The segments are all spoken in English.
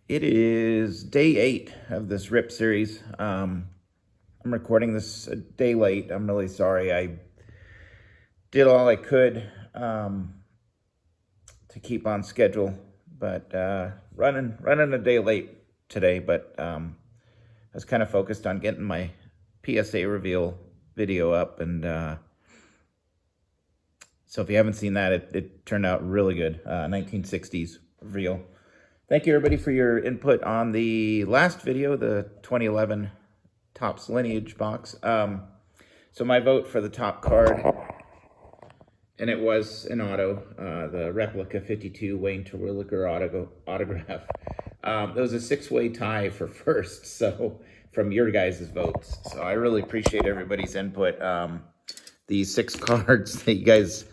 It is day 8 of this RIP series. I'm recording this a day late. I'm really sorry. I did all I could to keep on schedule, but running a day late today. But I was kind of focused on getting my PSA reveal video up, and so if you haven't seen that, it turned out really good. 1960s reveal. Thank you, everybody, for your input on the last video, the 2011 Topps Lineage box. So my vote for the top card, and it was an auto, the replica 52 Wayne Terwilliger autograph. It was a 6-way tie for first, so from your guys' votes. So I really appreciate everybody's input. The 6 cards that you guys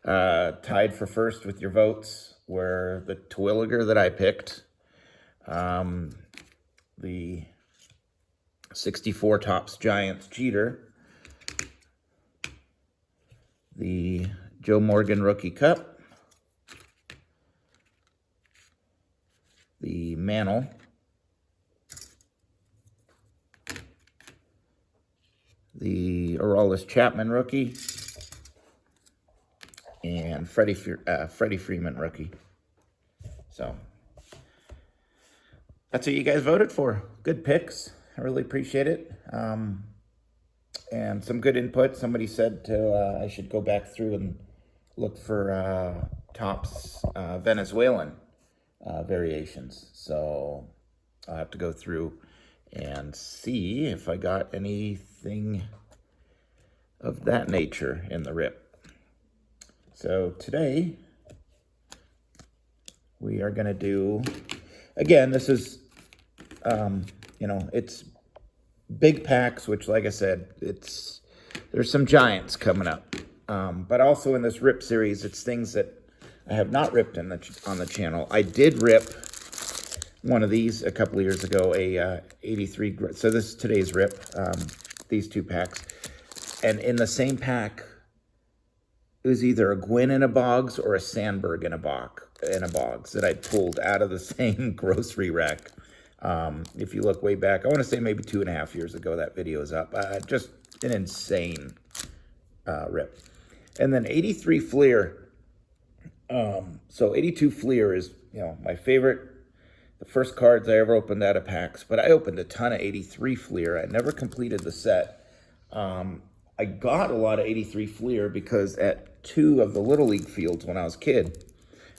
tied for first with your votes were the Terwilliger that I picked, the 64 Topps Giants Jeter, the Joe Morgan Rookie Cup, the Mantle, the Aroldis Chapman Rookie, and Freddie Freeman Rookie. So that's what you guys voted for. Good picks. I really appreciate it. And some good input. Somebody said I should go back through and look for Topps Venezuelan variations. So I'll have to go through and see if I got anything of that nature in the rip. So today we are going to do, again, this is, it's big packs, which, like I said, there's some giants coming up. But also in this rip series, it's things that I have not ripped on the channel. I did rip one of these a couple of years ago, a 83. So this is today's rip, these 2 packs. And in the same pack, it was either a Gwynn in a Boggs or a Sandberg in a Boggs that I pulled out of the same grocery rack. If you look way back, I want to say maybe 2.5 years ago, that video is up. Just an insane rip. And then 83 Fleer. So 82 Fleer is, my favorite. The first cards I ever opened out of packs, but I opened a ton of 83 Fleer. I never completed the set. I got a lot of 83 Fleer because at 2 of the Little League fields when I was a kid,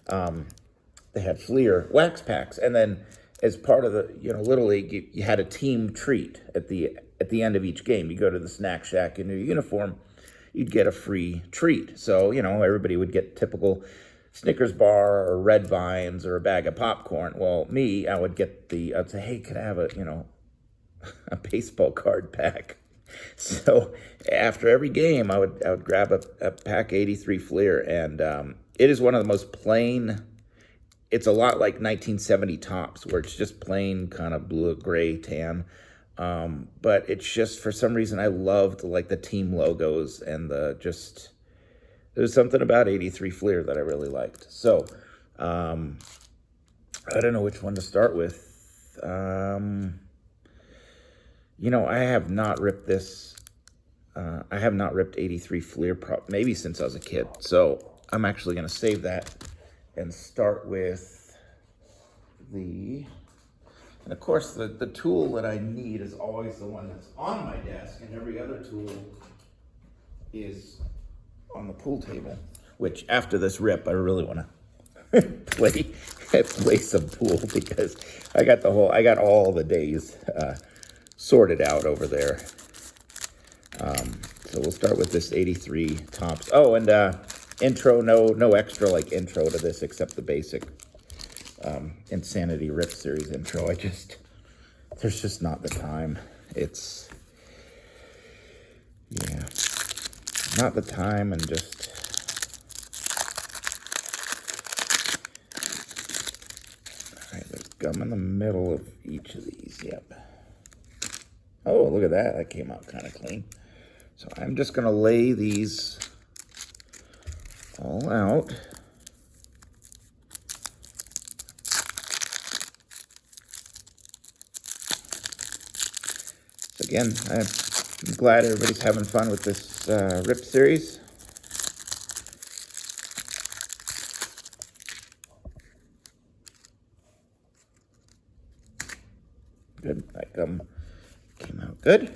they had Fleer wax packs. And then as part of the, Little League, you had a team treat at the end of each game. You go to the snack shack in your uniform, you'd get a free treat. So, everybody would get typical Snickers bar or Red Vines or a bag of popcorn. Well, I would I'd say, hey, could I have a baseball card pack? So after every game, I would grab a pack 83 Fleer, and it is one of the most plain. It's a lot like 1970 Topps, where it's just plain kind of blue, gray, tan. But it's just, for some reason, I loved the team logos and there was something about 83 Fleer that I really liked. So I don't know which one to start with. I have not ripped this. I have not ripped 83 Fleer maybe since I was a kid. So I'm actually going to save that and start with and of course, the tool that I need is always the one that's on my desk, and every other tool is on the pool table, which after this rip, I really want to play some pool, because I got all the days sorted out over there. So we'll start with this 83 Topps. Oh, and intro, no extra intro to this except the basic Insanity Rip Series intro. There's just not the time. It's, not the time, and just, all right, there's gum in the middle of each of these, yep. Oh, look at that. That came out kind of clean. So I'm just going to lay these all out. again, I'm glad everybody's having fun with this Rip series. Good. That gum came out good.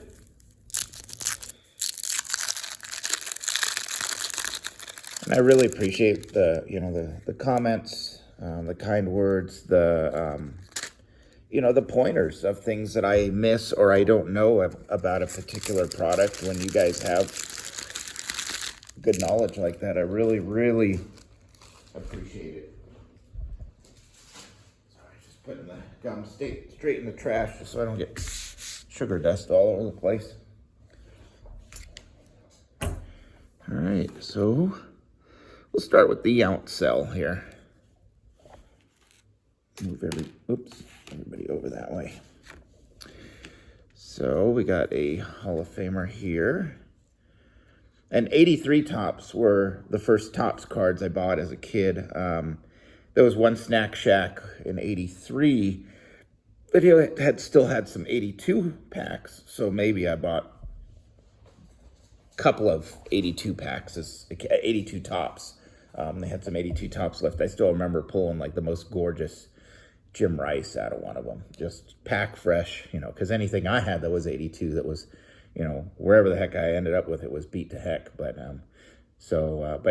And I really appreciate the comments, the kind words, the pointers of things that I miss or I don't know about a particular product. When you guys have good knowledge like that, I really, really appreciate it. Sorry, just putting the gum straight in the trash just so I don't get sugar dust all over the place. All right, so we'll start with the ounce cell here. Move everybody over that way. So we got a Hall of Famer here. And 83 Topps were the first Topps cards I bought as a kid. There was one Snack Shack in 83, but it still had some 82 packs. So maybe I bought a couple of 82 packs, 82 Topps. They had some 82 Topps left. I still remember pulling like the most gorgeous Jim Rice out of one of them. Just pack fresh, because anything I had that was 82 that was, wherever the heck I ended up with, it was beat to heck. But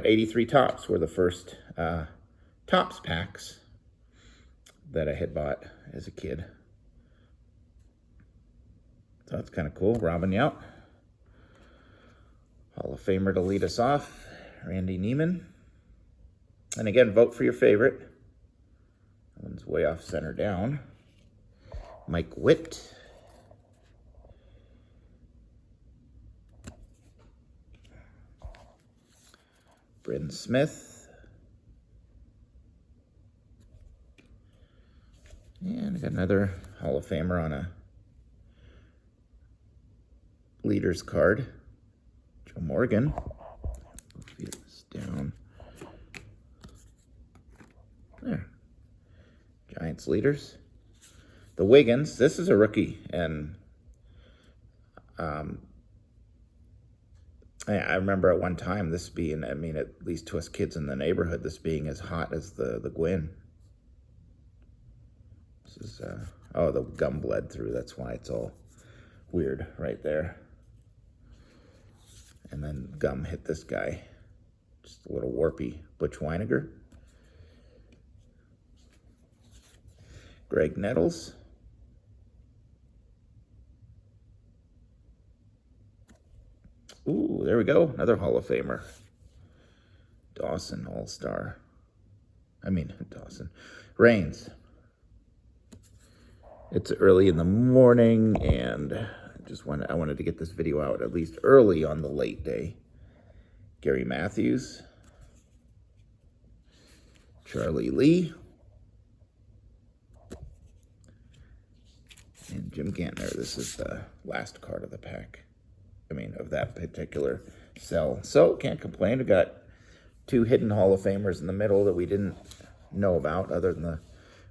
83 Topps were the first Topps packs that I had bought as a kid. So that's kind of cool. Robin Yount, Hall of Famer to lead us off, Randy Neiman. And again, vote for your favorite. That one's way off center down. Mike Witt. Bryn Smith. And I got another Hall of Famer on a leaders card. Joe Morgan. Get this down. There. Giants leaders. The Wiggins. This is a rookie, and I remember at one time this being, at least to us kids in the neighborhood, this being as hot as the Gwyn. This is, the gum bled through. That's why it's all weird right there. And then gum hit this guy. Just a little warpy. Butch Weiniger. Greg Nettles. Ooh, there we go. Another Hall of Famer. Dawson All-Star. Dawson. Reigns. It's early in the morning, and I wanted to get this video out at least early on the late day. Gary Matthews. Charlie Lee. And Jim Gantner. This is the last card of the pack. Of that particular cell. So, can't complain. We got two hidden Hall of Famers in the middle that we didn't know about, other than the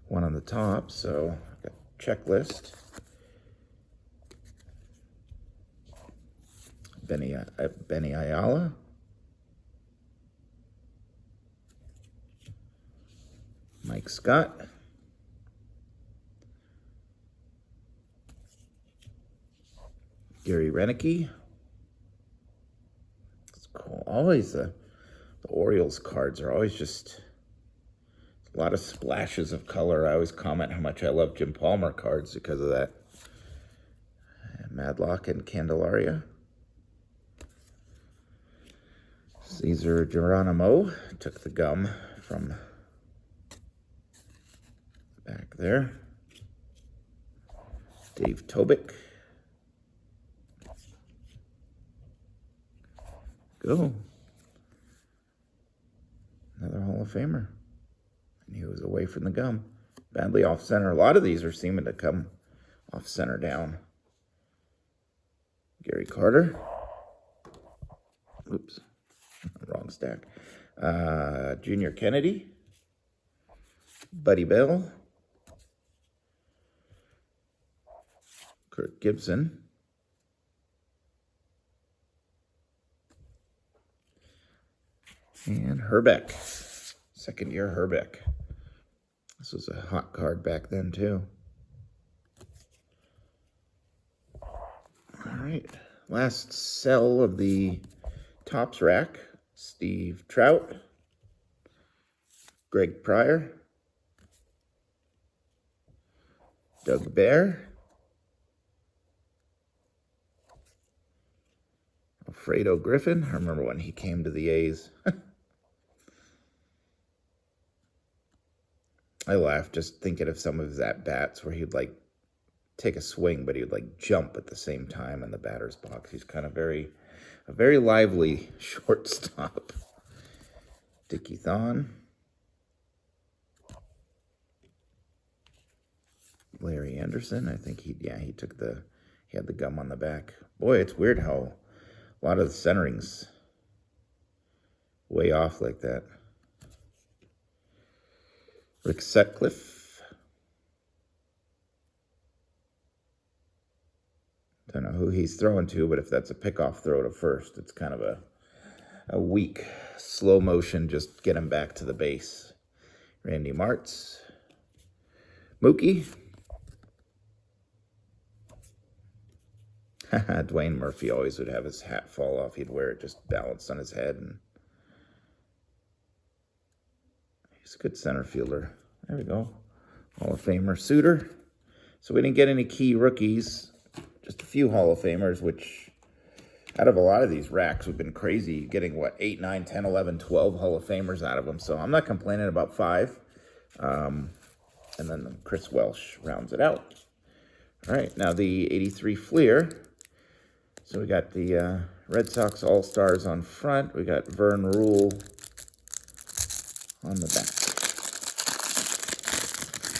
one on the top. So, got checklist. Benny Ayala. Mike Scott. Gary Renicky. It's cool. Always the Orioles cards are always just a lot of splashes of color. I always comment how much I love Jim Palmer cards because of that. Madlock and Candelaria. Cesar Geronimo took the gum from back there. Dave Tobick. Go. Another Hall of Famer. And he was away from the gum. Badly off center. A lot of these are seeming to come off center down. Gary Carter. Oops. Wrong stack. Junior Kennedy. Buddy Bell. Kurt Gibson. And Herbeck. Second year Herbeck. This was a hot card back then, too. All right. Last cell of the Topps rack. Steve Trout. Greg Pryor. Doug Bear. Alfredo Griffin. I remember when he came to the A's. I laughed just thinking of some of his at-bats where he'd like take a swing, but he'd like jump at the same time in the batter's box. He's kind of a very lively shortstop. Dickie Thon. Larry Anderson. I think he had the gum on the back. Boy, it's weird how a lot of the centering's way off like that. Rick Sutcliffe. Don't know who he's throwing to, but if that's a pickoff throw to first, it's kind of a weak, slow motion, just get him back to the base. Randy Martz. Mookie. Dwayne Murphy always would have his hat fall off. He'd wear it just balanced on his head. And he's a good center fielder. There we go. Hall of Famer Suter. So we didn't get any key rookies. Just a few Hall of Famers, which out of a lot of these racks, we've been crazy getting, 8, 9, 10, 11, 12 Hall of Famers out of them. So I'm not complaining about 5. And then Chris Welsh rounds it out. All right, now the 83 Fleer. So we got the Red Sox All-Stars on front. We got Vern Rule on the back.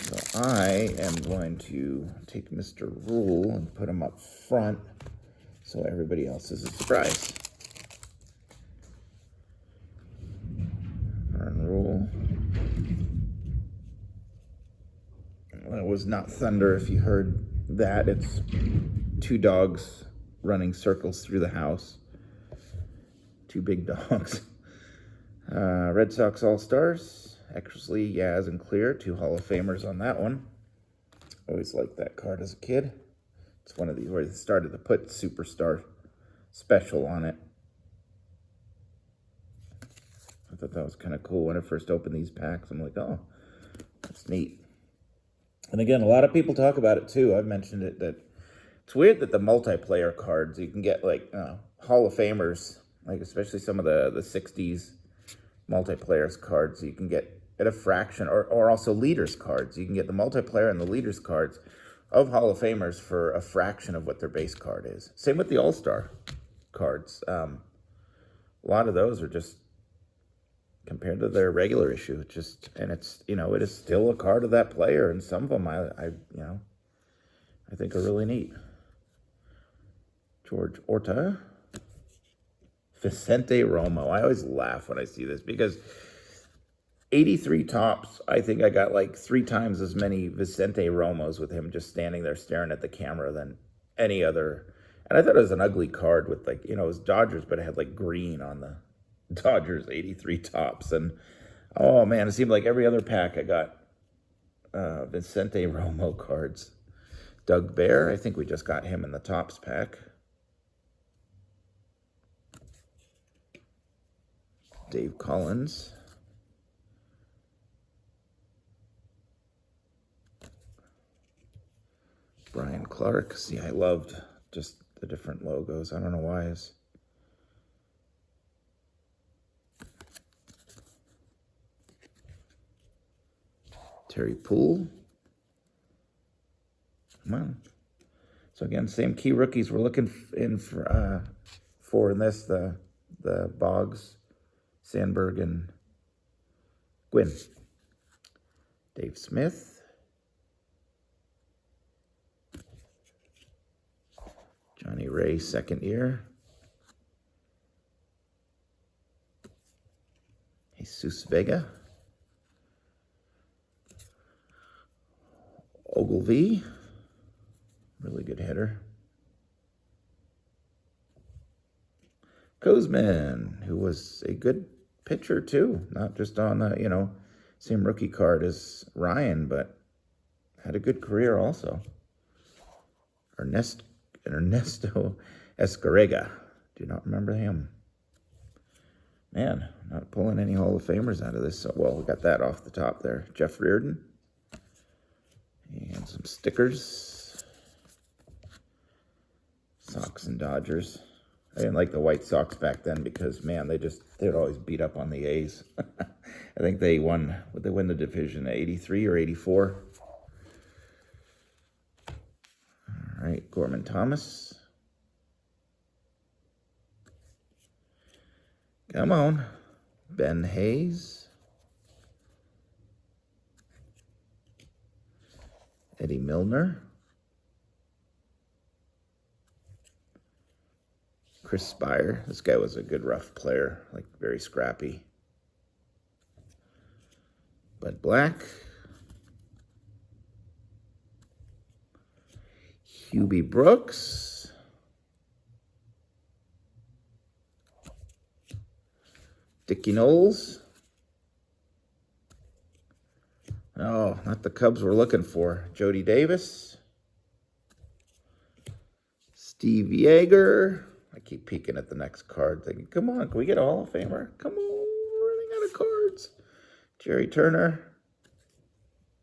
So I am going to take Mr. Rule and put him up front so everybody else is a surprise. Vern Rule. Well, it was not thunder if you heard that. It's 2 dogs running circles through the house. 2 big dogs. Red Sox All-Stars. Eckersley, Yaz, and Clear. 2 Hall of Famers on that one. Always liked that card as a kid. It's one of these where they started to put Superstar Special on it. I thought that was kind of cool when I first opened these packs. I'm like, oh, that's neat. And again, a lot of people talk about it too. I've mentioned it, that it's weird that the multiplayer cards, you can get like Hall of Famers, like especially some of the 60s multiplayers cards, you can get at a fraction, or also leaders cards. You can get the multiplayer and the leaders cards of Hall of Famers for a fraction of what their base card is. Same with the All-Star cards. A lot of those are just, compared to their regular issue, it's just, and it's, it is still a card of that player, and some of them I think are really neat. George Orta. Vicente Romo. I always laugh when I see this because 83 Topps, I think I got like 3 times as many Vicente Romos with him just standing there staring at the camera than any other. And I thought it was an ugly card with like, it was Dodgers, but it had like green on the Dodgers 83 Topps. And oh man, it seemed like every other pack I got Vicente Romo cards. Doug Bear, I think we just got him in the Topps pack. Dave Collins. Brian Clark. See, I loved just the different logos. I don't know why. Terry Poole. Come on. So again, same key rookies we're looking in for in this, the Boggs, Sandberg, and Gwynn. Dave Smith. Johnny Ray, second year. Jesus Vega. Ogilvy. Really good hitter. Kozman, who was a good pitcher too, not just on the, same rookie card as Ryan, but had a good career also. Ernesto Escarrega. Do not remember him. Man, not pulling any Hall of Famers out of this. So, well, we got that off the top there. Jeff Reardon. And some stickers. Sox and Dodgers. I didn't like the White Sox back then because, man, they would always beat up on the A's. I think they won, would they win the division, 83 or 84? All right, Gorman Thomas. Come on. Ben Hayes. Eddie Milner. Chris Spire. This guy was a good rough player, like very scrappy. Bud Black. Hubie Brooks. Dickie Knowles. Oh, not the Cubs we're looking for. Jody Davis. Steve Yeager. I keep peeking at the next card thinking, come on, can we get a Hall of Famer? Come on, we're running out of cards. Jerry Turner.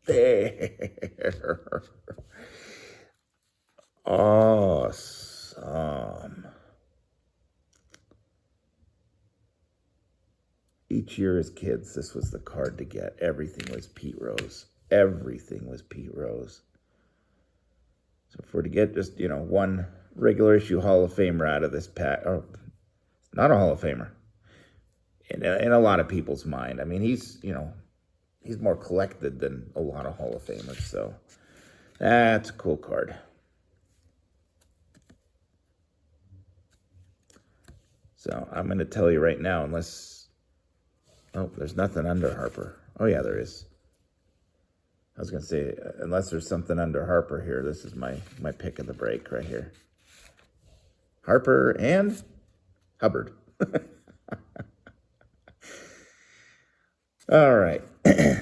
There. Awesome. Each year as kids, this was the card to get. Everything was Pete Rose. Everything was Pete Rose. So if we're to get just, one regular issue Hall of Famer out of this pack, or not a Hall of Famer, in a lot of people's mind. I mean, he's more collected than a lot of Hall of Famers. So that's a cool card. So I'm going to tell you right now, unless, there's nothing under Harper. Oh yeah, there is. I was going to say, unless there's something under Harper here, this is my pick of the break right here. Harper and Hubbard. All right.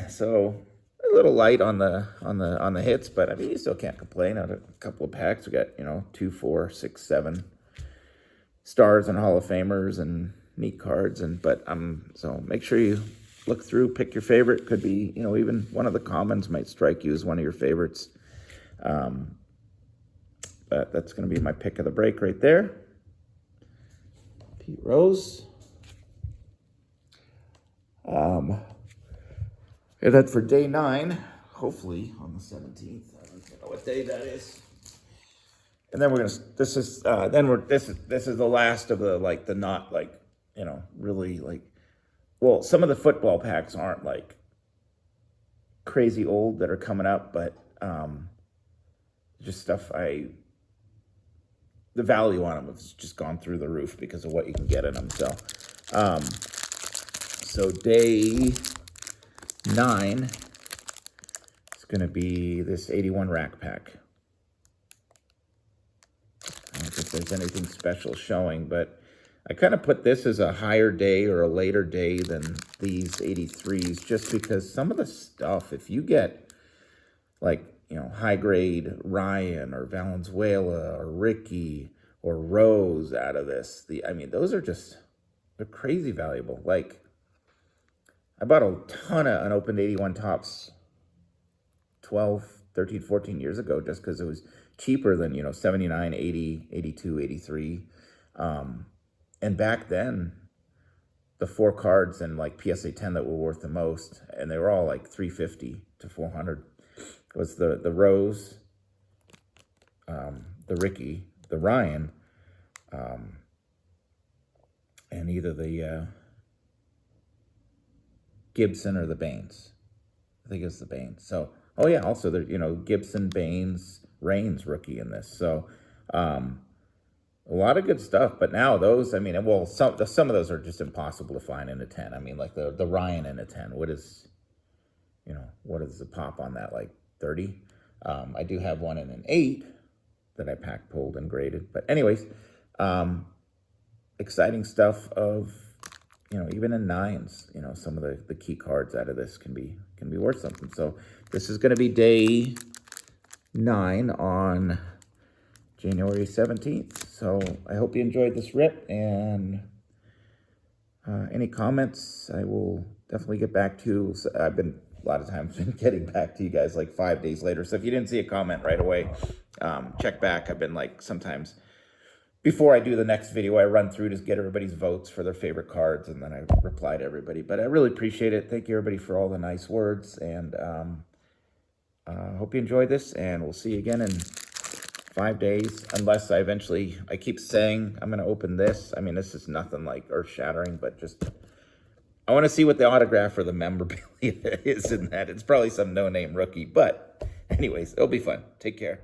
So a little light on the hits, but I mean, you still can't complain. Out of a couple of packs, we got 2, 4, 6, 7 stars and Hall of Famers and neat cards, so make sure you look through, pick your favorite. Could be even one of the commons might strike you as one of your favorites. But that's going to be my pick of the break right there. Pete Rose. And then for day 9, hopefully on the 17th. I don't know what day that is. And then this is the last of the not really well, some of the football packs aren't like crazy old that are coming up, but just stuff the value on them has just gone through the roof because of what you can get in them. So day 9 is going to be this 81 rack pack. I don't think there's anything special showing, but I kind of put this as a higher day or a later day than these 83s, just because some of the stuff, if you get high grade Ryan or Valenzuela or Ricky or Rose out of this, those are they're crazy valuable. Like, I bought a ton of unopened 81 tops 12, 13, 14 years ago just because it was cheaper than, 79, 80, 82, 83. And back then, the 4 cards and PSA 10 that were worth the most, and they were all like 350 to 400, was the Rose, the Ricky, the Ryan, and either the Gibson or the Baines. I think it's the Baines. So, also there, Gibson, Baines, Raines rookie in this. So, a lot of good stuff. But now those, some of those are just impossible to find in a 10. Like the Ryan in a 10. What is the pop on that? Like 30? I do have one in an 8 that I pack pulled and graded. But anyways, exciting stuff of you know, even in 9s, you know, some of the key cards out of this can be worth something. So this is going to be day 9 on January 17th. So I hope you enjoyed this rip, and any comments I will definitely get back to. So I've been a lot of times been getting back to you guys like 5 days later. So if you didn't see a comment right away, check back. I've been like, sometimes before I do the next video, I run through to get everybody's votes for their favorite cards, and then I reply to everybody. But I really appreciate it. Thank you, everybody, for all the nice words, and hope you enjoyed this, and we'll see you again in 5 days, unless I keep saying I'm going to open this. I mean, this is nothing like earth-shattering, but just, I want to see what the autograph or the memorabilia is in that. It's probably some no-name rookie, but anyways, it'll be fun. Take care.